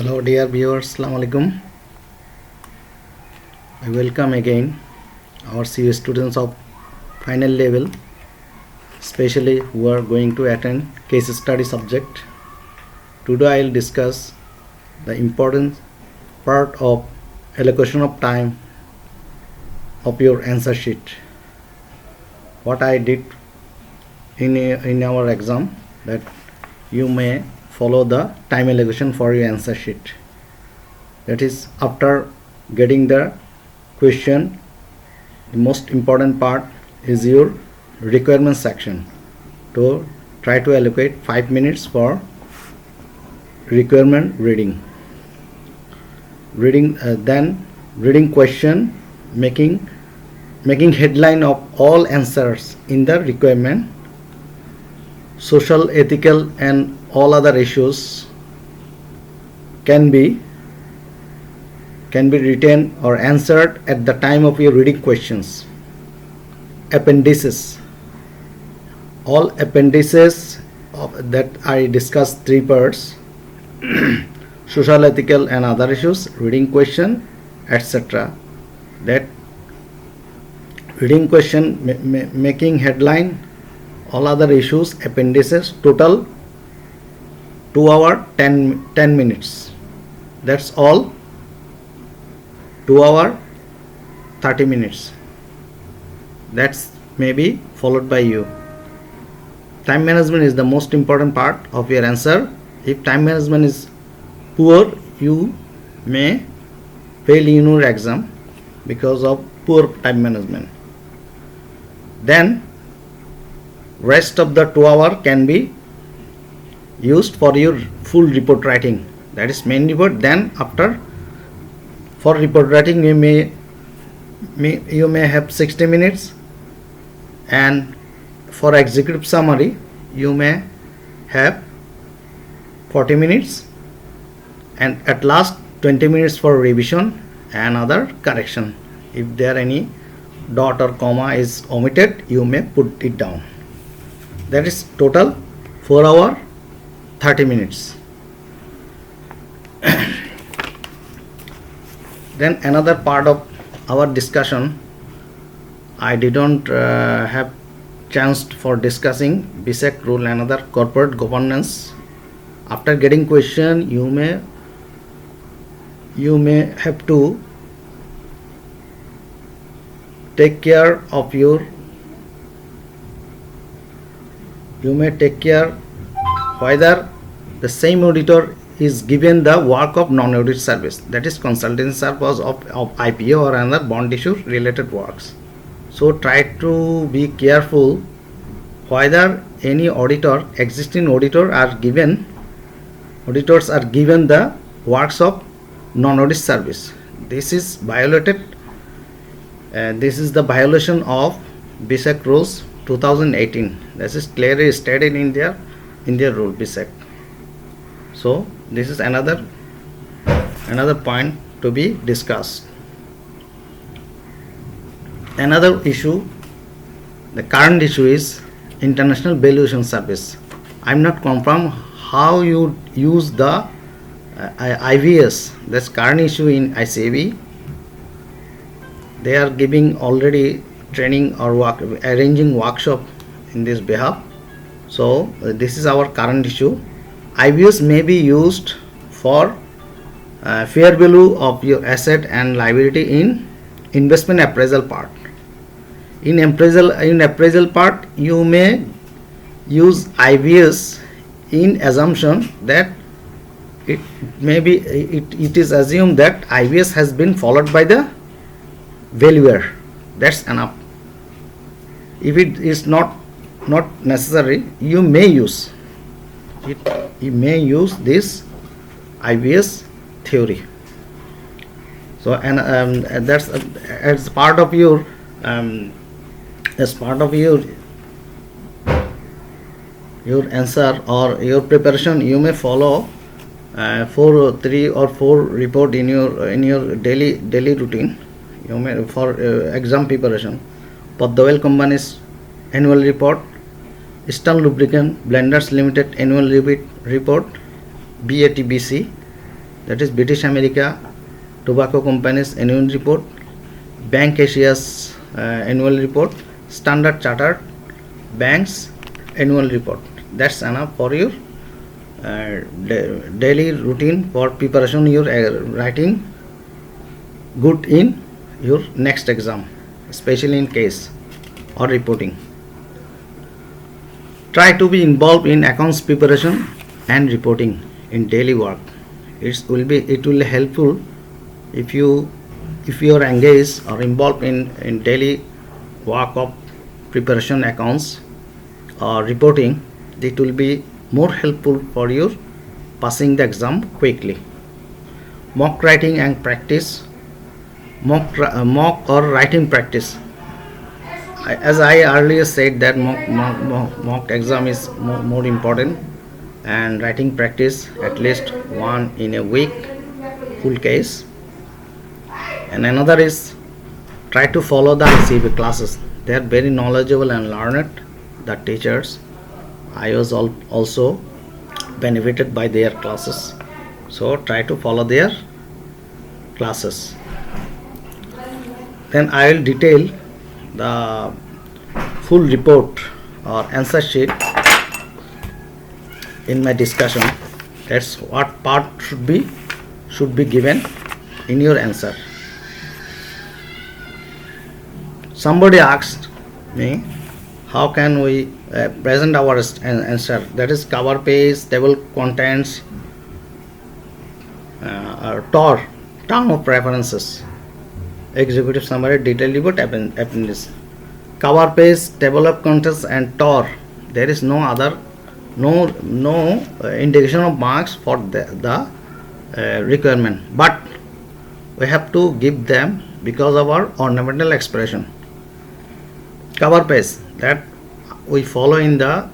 Hello dear viewers, Assalamu alaikum. I welcome again our CU students of final level, especially who are going to attend case study subject. Today I will discuss the important part of allocation of time of your answer sheet. What I did in our exam, that you may follow the time allocation for your answer sheet. That is, after getting the question, the most important part is your requirement section. To try to allocate 5 minutes for requirement reading. Then reading question, making headline of all answers in the requirement, social, ethical and all other issues can be written or answered at the time of your reading questions. Appendices, all appendices of that I discussed 3 parts: social, ethical and other issues, reading question, etc. That reading question, making headline, all other issues, appendices, total 2 hour 10 minutes. That's all. 2 hour 30 minutes. That's maybe followed by you. Time management is the most important part of your answer. If time management is poor, you may fail in your exam because of poor time management. Then rest of the 2 hour can be used for your full report writing, that is main report. Then after, for report writing, you may have 60 minutes, and for executive summary you may have 40 minutes, and at last 20 minutes for revision and other correction. If there any dot or comma is omitted, you may put it down. That is total 4 hour 30 minutes. Then another part of our discussion, I didn't have chance for discussing BSEC rule and other corporate governance. After getting question, you may have to take care of your, you may take care whether the same auditor is given the work of non-audit service, that is consultancy service of IPO or another bond issue related works. So try to be careful whether any auditor, existing auditor auditors are given the works of non-audit service. This is violated. This is the violation of BSEC rules 2018. This is clearly stated in their rule BSEC. So this is another point to be discussed. Another issue, the current issue, is international valuation service. I'm not confirmed how you use the IVS. That's current issue in ICAB. They are giving already training or arranging workshop in this behalf. So this is our current issue. IVS may be used for fair value of your asset and liability in investment appraisal part. In appraisal part, you may use IVS in assumption that it is assumed that IVS has been followed by the valuer. That's enough. If it is not necessary, you may use it. You may use this IVS theory. So and that's as part of your your answer or your preparation. You may follow 3 or 4 report in your daily routine. You may, for exam preparation, Padda Oil Company's annual report, Eastern Lubricant Blenders Limited annual report, BATBC, that is British America Tobacco Company's annual report, Bank Asia's annual report, Standard Chartered Bank's annual report. That's enough for your daily routine for preparation your writing good in your next exam, especially in case or reporting. Try to be involved in accounts preparation and reporting in daily work. It will helpful if you are engaged or involved in daily work of preparation accounts or reporting. It will be more helpful for you passing the exam quickly. Mock writing and practice. Mock or writing practice. As I earlier said that mock exam is more important, and writing practice at least one in a week, full case. And another is try to follow the ICAB classes. They are very knowledgeable and learned. The teachers, I was also benefited by their classes, so try to follow their classes. Then I will detail the full report or answer sheet in my discussion. That's what part should be given in your answer. Somebody asked me, how can we present our answer? That is cover page, table contents, TOR, term of references, executive summary, detailed report, appendix. Cover page, table of contents, and TOR. There is no other, no indication of marks for the requirement, but we have to give them because of our ornamental expression. Cover page, that we follow in the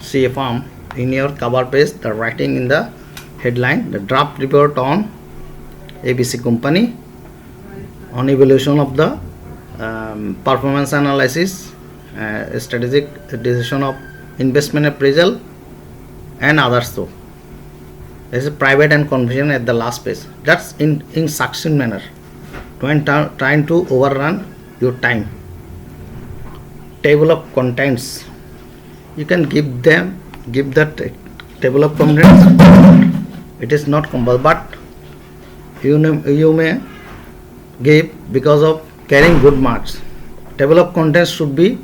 CA form. In your cover page, the writing in the headline, the draft report on ABC company on evaluation of the performance analysis, strategic decision of investment appraisal, and others too. There is a private and confidential at the last page. That's in succinct manner, trying to overrun your time. Table of contents, you can give that table of contents. It is not compulsory, but you may give because of carrying good marks. Table of contents should be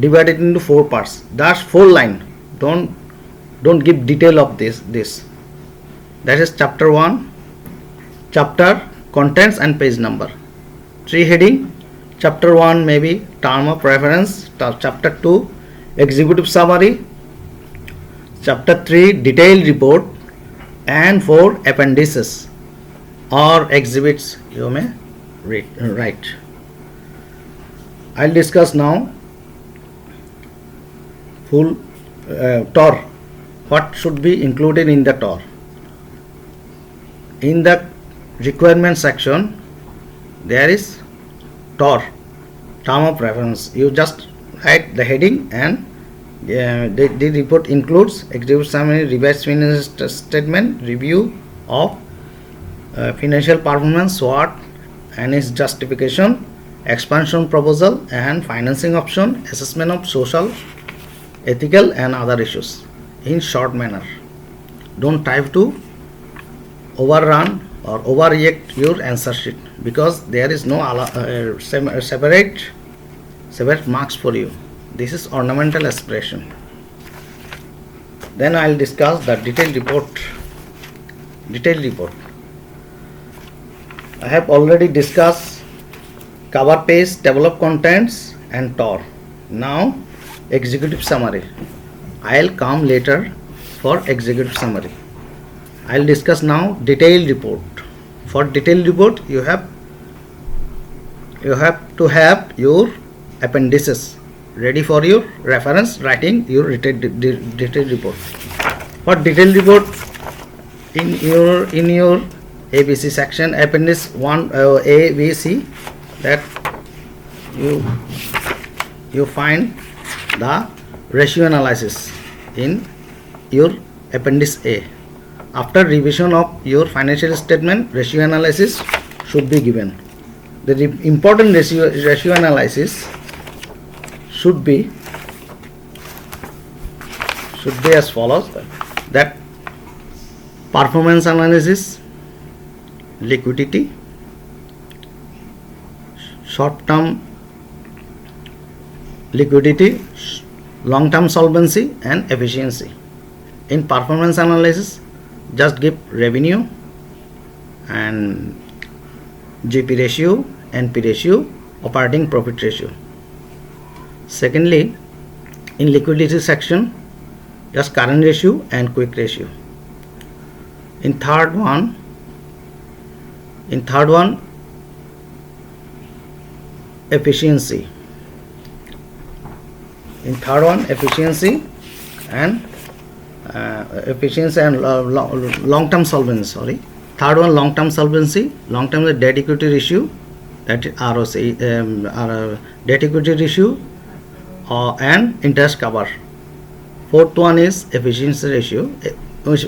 divided into 4 parts. That's 4 line. Don't give detail of this. That is chapter 1, chapter, contents, and page number. 3 heading. Chapter 1 may be term of reference. Chapter 2 executive summary. Chapter 3 detailed report, and 4 appendices or exhibits you may write. I'll discuss now full TOR. What should be included in the TOR? In the requirement section, there is TOR, term of reference. You just write the heading, and the report includes executive summary, revised financial statement, review of financial performance, SWOT and its justification, expansion proposal and financing option, assessment of social, ethical and other issues in short manner. Don't try to overrun or overreact your answer sheet, because there is no separate marks for you. This is ornamental expression. Then I will discuss the detailed report. I have already discussed cover page, table of contents, and TOR. Now executive summary. I will come later for executive summary. I will discuss now detailed report. For detailed report, you have to have your appendices ready for your reference writing your detailed report. For detailed report, in your ABC section, appendix 1 A, B, C, that you find the ratio analysis in your appendix A. After revision of your financial statement, ratio analysis should be given. The important ratio analysis should be as follows: that performance analysis, liquidity, short-term liquidity, long-term solvency, and efficiency. In performance analysis, just give revenue and GP ratio, NP ratio, operating profit ratio. Secondly, in liquidity section, just current ratio and quick ratio. In third one, efficiency. In third one, efficiency and long-term solvency. Sorry, third one, long-term solvency. Long-term the debt equity ratio, that is ROC, debt equity ratio, and interest cover. Fourth one is efficiency ratio.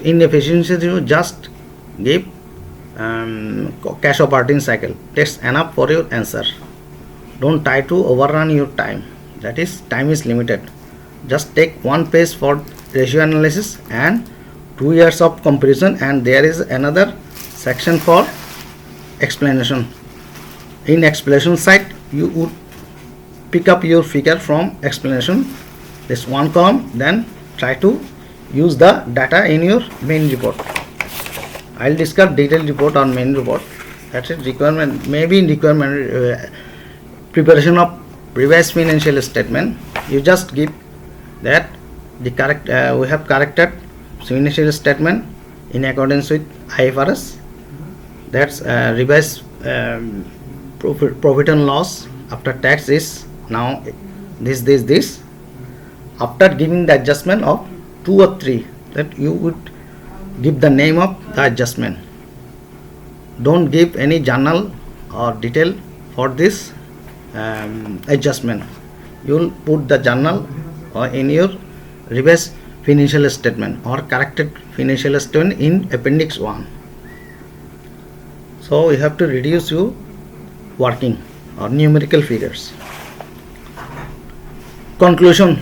In efficiency ratio, just give cash operating cycle. That's enough for your answer. Don't try to overrun your time. That is, time is limited. Just take one page for ratio analysis and 2 years of comparison, and there is another section for explanation. In explanation side, you would pick up your figure from explanation, this one column, then try to use the data in your main report. I'll discuss detailed report on main report. That's it. Requirement, maybe in requirement preparation of revised financial statement, you just give that the correct we have corrected financial statement in accordance with IFRS. That's revised profit and loss after tax is now this. After giving the adjustment of 2 or 3, that you would give the name of the adjustment. Don't give any journal or detail for this adjustment. You will put the journal in your revised financial statement or corrected financial statement in appendix 1. So you have to reduce your working or numerical figures. Conclusion.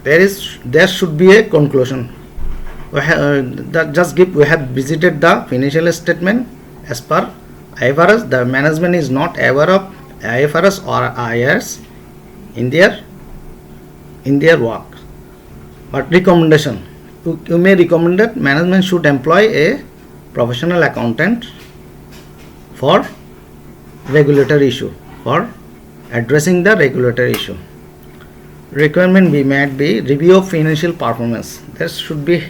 There should be a conclusion. We have visited the financial statement as per IFRS. The management is not aware of IFRS or IRS in their work. But recommendation, you may recommend that management should employ a professional accountant for regulatory issue, for addressing the regulatory issue. Requirement we might be review of financial performance. There should be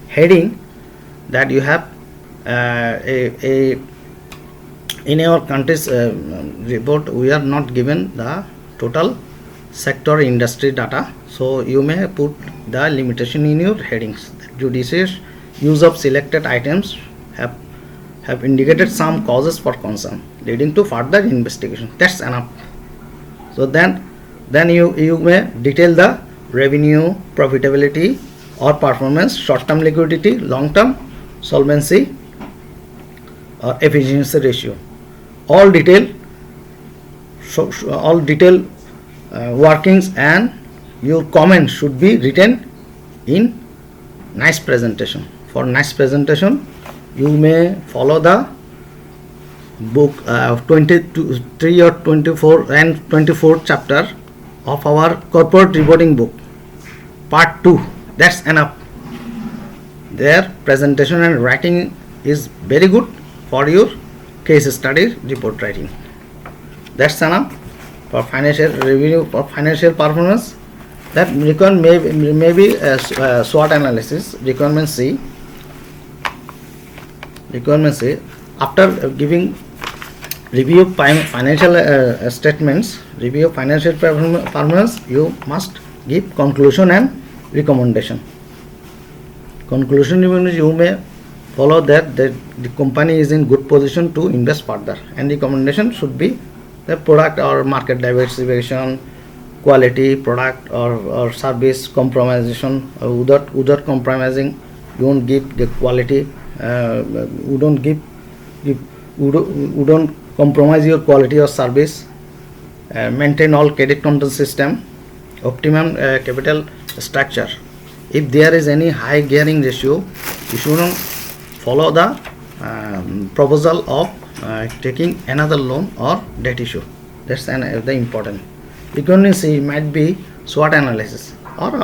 heading that you have in our country's report, we are not given the total sector industry data, so you may put the limitation in your headings. Judicious use of selected items have indicated some causes for concern leading to further investigation. That's enough. So then you may detail the revenue, profitability or performance, short-term liquidity, long-term solvency or efficiency ratio. All detail workings, and your comment should be written in nice presentation. For nice presentation, you may follow the book 23 or 24 and 24th chapter of our corporate reporting book, part 2. That's enough. Their presentation and writing is very good for your case study report writing. That's enough for financial review, for financial performance. That requirement may be a SWOT analysis. Requirement C. After giving review of financial statements, review of financial performance, you must give conclusion and recommendation. Conclusion means you may follow that the company is in good position to invest further, and recommendation should be the product or market diversification, quality product or service compromisation, without compromising. You won't give the quality we don't we don't compromise your quality of service, maintain all credit control system, optimum capital structure. If there is any high gearing ratio, you shouldn't follow the proposal of taking another loan or debt issue. That's the important. Economy might be SWOT analysis, or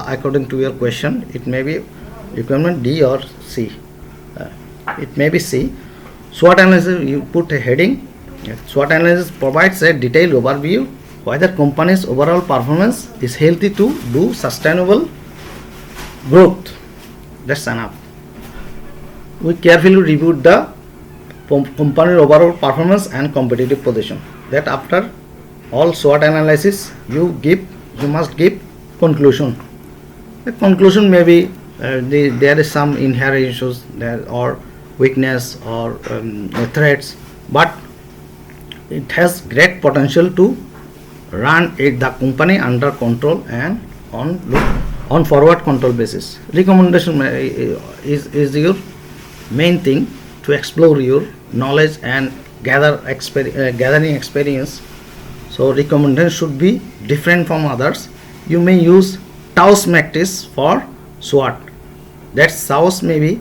according to your question, it may be requirement D or C. It may be C. SWOT analysis, you put a heading. SWOT analysis provides a detailed overview whether company's overall performance is healthy to do sustainable growth. That's enough. We carefully reviewed the company's overall performance and competitive position. That after all SWOT analysis, you must give conclusion. The conclusion may be there is some inherent issues there, or weakness, or threats, but it has great potential to run the company under control and on forward control basis. Recommendation is your main thing to explore your knowledge and gathering experience. So recommendation should be different from others. You may use Taos matrix for SWOT. That SWOT may be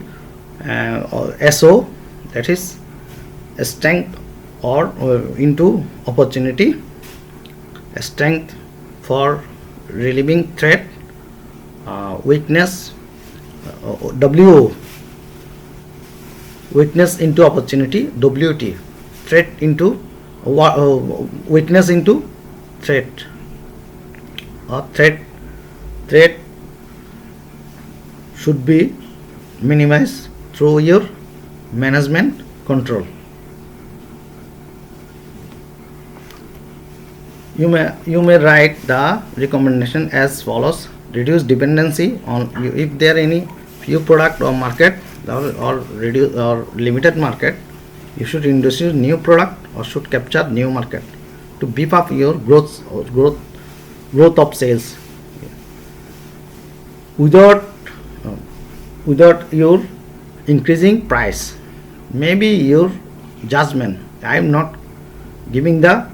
SO, that is strength or into opportunity, strength for relieving threat, weakness, WO, weakness into opportunity, WT, threat into weakness into threat, or threat should be minimized through your management control. You may write the recommendation as follows: reduce dependency on you. If there are any few product or market or reduce or limited market, you should introduce new product or should capture new market to beef up your growth of sales without your increasing price. Maybe your judgment. I am not giving the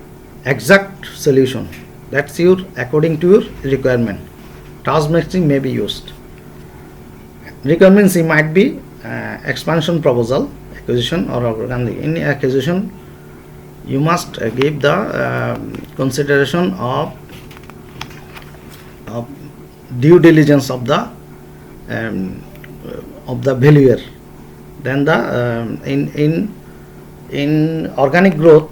exact solution. That's your according to your requirement. Task matching may be used. Requirement C might be expansion proposal, acquisition or organic. In acquisition, you must give the consideration of due diligence of the valuer. Then the in organic growth,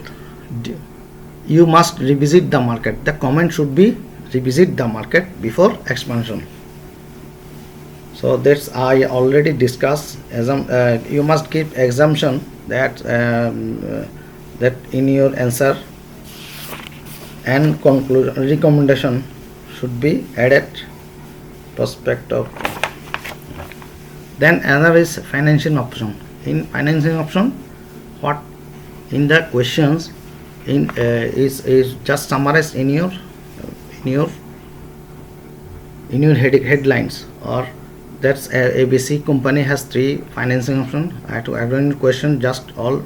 you must revisit the market. The comment should be revisit the market before expansion. So that's I already discussed. You must keep assumption that that in your answer and conclusion recommendation should be added prospect of. Then another is financing option. In financing option, what in the questions is just summarized in your headlines, or that's ABC company has 3 financing options. I have to add in question, just all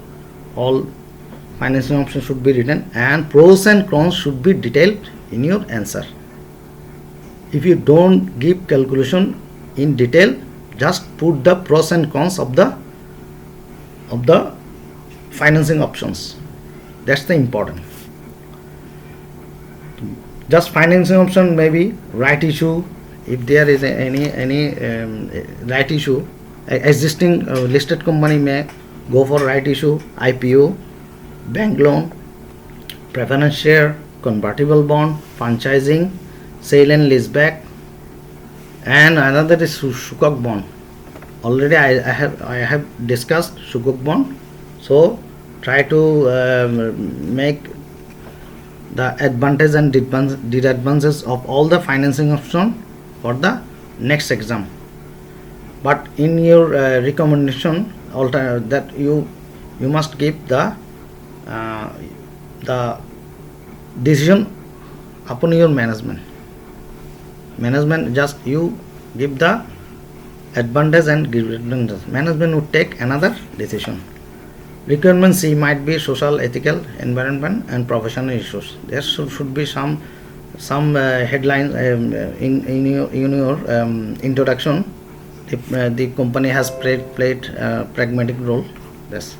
financing options should be written, and pros and cons should be detailed in your answer. If you don't give calculation in detail, just put the pros and cons of the financing options. That's the important. Just financing option may be right issue. If there is any right issue, existing listed company may go for right issue, IPO, bank loan, preference share, convertible bond, franchising, sale and leaseback, and another is Sukuk bond. Already I have discussed Sukuk bond. So try to make the advantage and disadvantages of all the financing option for the next exam. But in your recommendation, that you must give the decision upon your management. Just you give the advantage and disadvantage. Management would take another decision. Requirement C might be social, ethical, environment, and professional issues. There should be some headlines in your introduction. The company has played pragmatic role. Yes.